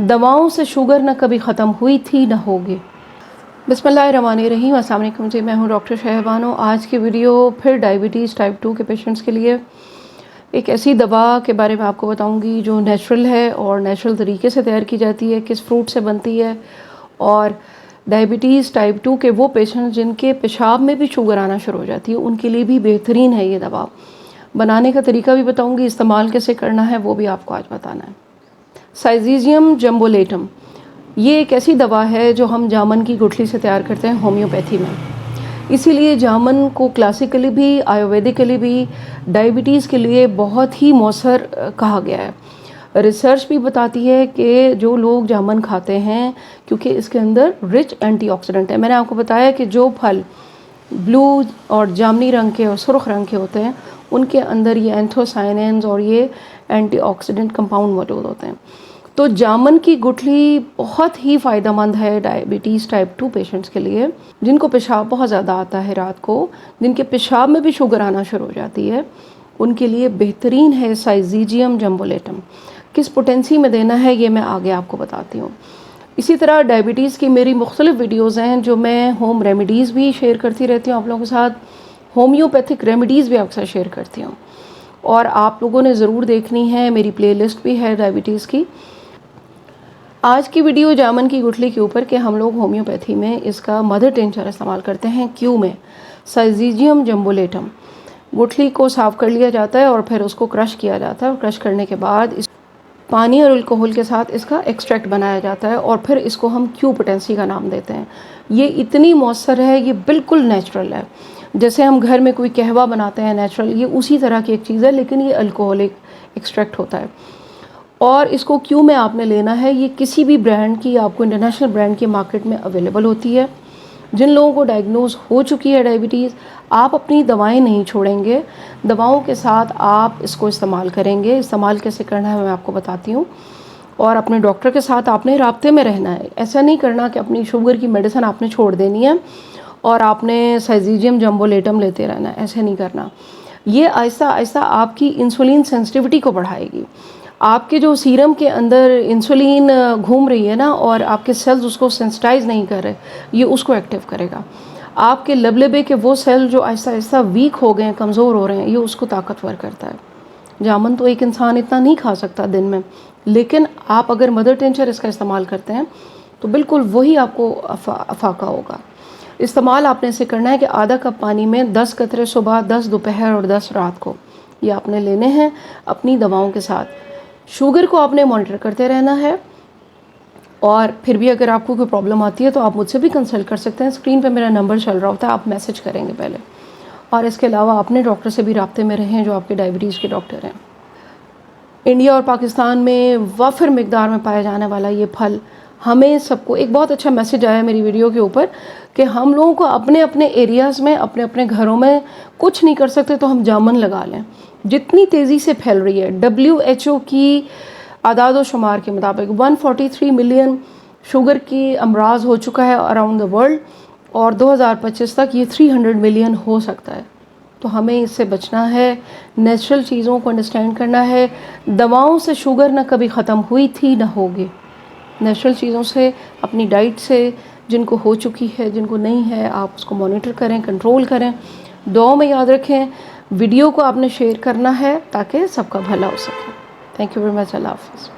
दवाओं से शुगर न कभी ख़त्म हुई थी न होगी। बिस्मिल्लाहिर्रहमानिर्रहीम। अस्सलाम वालेकुम जी, मैं हूँ डॉक्टर शहबानो। आज की वीडियो फिर डायबिटीज़ टाइप 2 के पेशेंट्स के लिए एक ऐसी दवा के बारे में आपको बताऊंगी जो नेचुरल है और नेचुरल तरीके से तैयार की जाती है, किस फ्रूट से बनती है। और डायबिटीज़ टाइप 2 के वो पेशेंट्स जिनके पेशाब में भी शुगर आना शुरू हो जाती है, उनके लिए भी बेहतरीन है ये दवा। बनाने का तरीका भी बताऊँगी, इस्तेमाल कैसे करना है वो भी आपको आज बताना है। साइजीजियम जम्बोलेटम ये एक ऐसी दवा है जो हम जामन की गुठली से तैयार करते हैं होम्योपैथी में। इसीलिए जामन को क्लासिकली भी आयुर्वेदिकली भी डायबिटीज़ के लिए बहुत ही मौसर कहा गया है। रिसर्च भी बताती है कि जो लोग जामन खाते हैं, क्योंकि इसके अंदर रिच एंटीऑक्सीडेंट है। मैंने आपको बताया कि जो फल ब्लू और जामनी रंग के और सुर्ख रंग के होते हैं उनके अंदर ये एंथोसायनिन्स और ये एंटीऑक्सीडेंट कंपाउंड मौजूद होते हैं। तो जामन की गुठली बहुत ही फ़ायदेमंद है डायबिटीज़ टाइप 2 पेशेंट्स के लिए, जिनको पेशाब बहुत ज़्यादा आता है रात को, जिनके पेशाब में भी शुगर आना शुरू हो जाती है, उनके लिए बेहतरीन है साइजीजियम जम्बोलेटम। किस पोटेंसी में देना है ये मैं आगे आपको बताती हूँ। इसी तरह डायबिटीज़ की मेरी मुख्तलिफ़ वीडियोज़ हैं जो मैं होम रेमेडीज़ भी शेयर करती रहती हूँ आप लोगों के साथ, होम्योपैथिक रेमेडीज़ भी आपके साथ शेयर करती हूँ, और आप लोगों ने ज़रूर देखनी है। मेरी प्लेलिस्ट भी है डायबिटीज़ की। आज की वीडियो जामन की गुठली के ऊपर कि हम लोग होम्योपैथी में इसका मदर टिंचर इस्तेमाल करते हैं क्यों में साइजीजियम जम्बोलेटम। गुठली को साफ़ कर लिया जाता है और फिर उसको क्रश किया जाता है, और क्रश करने के बाद इस पानी और अल्कोहल के साथ इसका एक्सट्रैक्ट बनाया जाता है, और फिर इसको हम क्यू पोटेंसी का नाम देते हैं। ये इतनी मौसर है, ये बिल्कुल नेचुरल है। जैसे हम घर में कोई कहवा बनाते हैं नेचुरल, ये उसी तरह की एक चीज़ है, लेकिन ये अल्कोहलिक एक्सट्रैक्ट होता है। और इसको क्यों में आपने लेना है, ये किसी भी ब्रांड की, आपको इंटरनेशनल ब्रांड की मार्केट में अवेलेबल होती है। जिन लोगों को डायग्नोज हो चुकी है डायबिटीज़, आप अपनी दवाएं नहीं छोड़ेंगे, दवाओं के साथ आप इसको इस्तेमाल करेंगे। इस्तेमाल कैसे करना है मैं आपको बताती हूँ। और अपने डॉक्टर के साथ आपने राब्ते में रहना है। ऐसा नहीं करना कि अपनी शुगर की मेडिसिन आपने छोड़ देनी है और आपने साइजीजियम जम्बोलेटम लेते रहना है, ऐसे नहीं करना। ये आहिस्ता आहिस्ता आपकी इंसुलिन सेंसिटिविटी को बढ़ाएगी। आपके जो सीरम के अंदर इंसुलिन घूम रही है ना, और आपके सेल्स उसको सेंसिटाइज नहीं कर रहे, ये उसको एक्टिव करेगा। आपके लबलेबे के वो सेल जो आहिस्ता आहिस्ता वीक हो गए हैं, कमज़ोर हो रहे हैं, ये उसको ताकतवर करता है। जामन तो एक इंसान इतना नहीं खा सकता दिन में, लेकिन आप अगर मदर टिंचर इसका इस्तेमाल करते हैं तो बिल्कुल वही आपको अफाका होगा। इस्तेमाल आपने इसे करना है कि आधा कप पानी में 10 कतरे सुबह, 10 दोपहर और 10 रात को, ये आपने लेने हैं अपनी दवाओं के साथ। शुगर को आपने मॉनिटर करते रहना है, और फिर भी अगर आपको कोई प्रॉब्लम आती है तो आप मुझसे भी कंसल्ट कर सकते हैं। स्क्रीन पे मेरा नंबर चल रहा होता है, आप मैसेज करेंगे पहले। और इसके अलावा अपने डॉक्टर से भी राब्ते में रहें जो आपके डायबिटीज़ के डॉक्टर हैं। इंडिया और पाकिस्तान में वाफिर मिकदार में पाया जाने वाला ये फल, हमें सबको एक बहुत अच्छा मैसेज आया मेरी वीडियो के ऊपर कि हम लोगों को अपने अपने एरियाज़ में, अपने अपने घरों में कुछ नहीं कर सकते तो हम जामन लगा लें। जितनी तेज़ी से फैल रही है, WHO की आदाद व शुमार के मुताबिक 143 मिलियन शुगर की अमराज हो चुका है अराउंड द वर्ल्ड, और 2025 तक ये 300 मिलियन हो सकता है। तो हमें इससे बचना है, नेचुरल चीज़ों को अंडरस्टैंड करना है। दवाओं से शुगर न कभी ख़त्म हुई थी न होगी। नेचुरल चीज़ों से, अपनी डाइट से, जिनको हो चुकी है, जिनको नहीं है, आप उसको मॉनिटर करें, कंट्रोल करें। दुआ में याद रखें, वीडियो को आपने शेयर करना है ताकि सबका भला हो सके। Thank you very much. अल्लाह हाफ़िज़।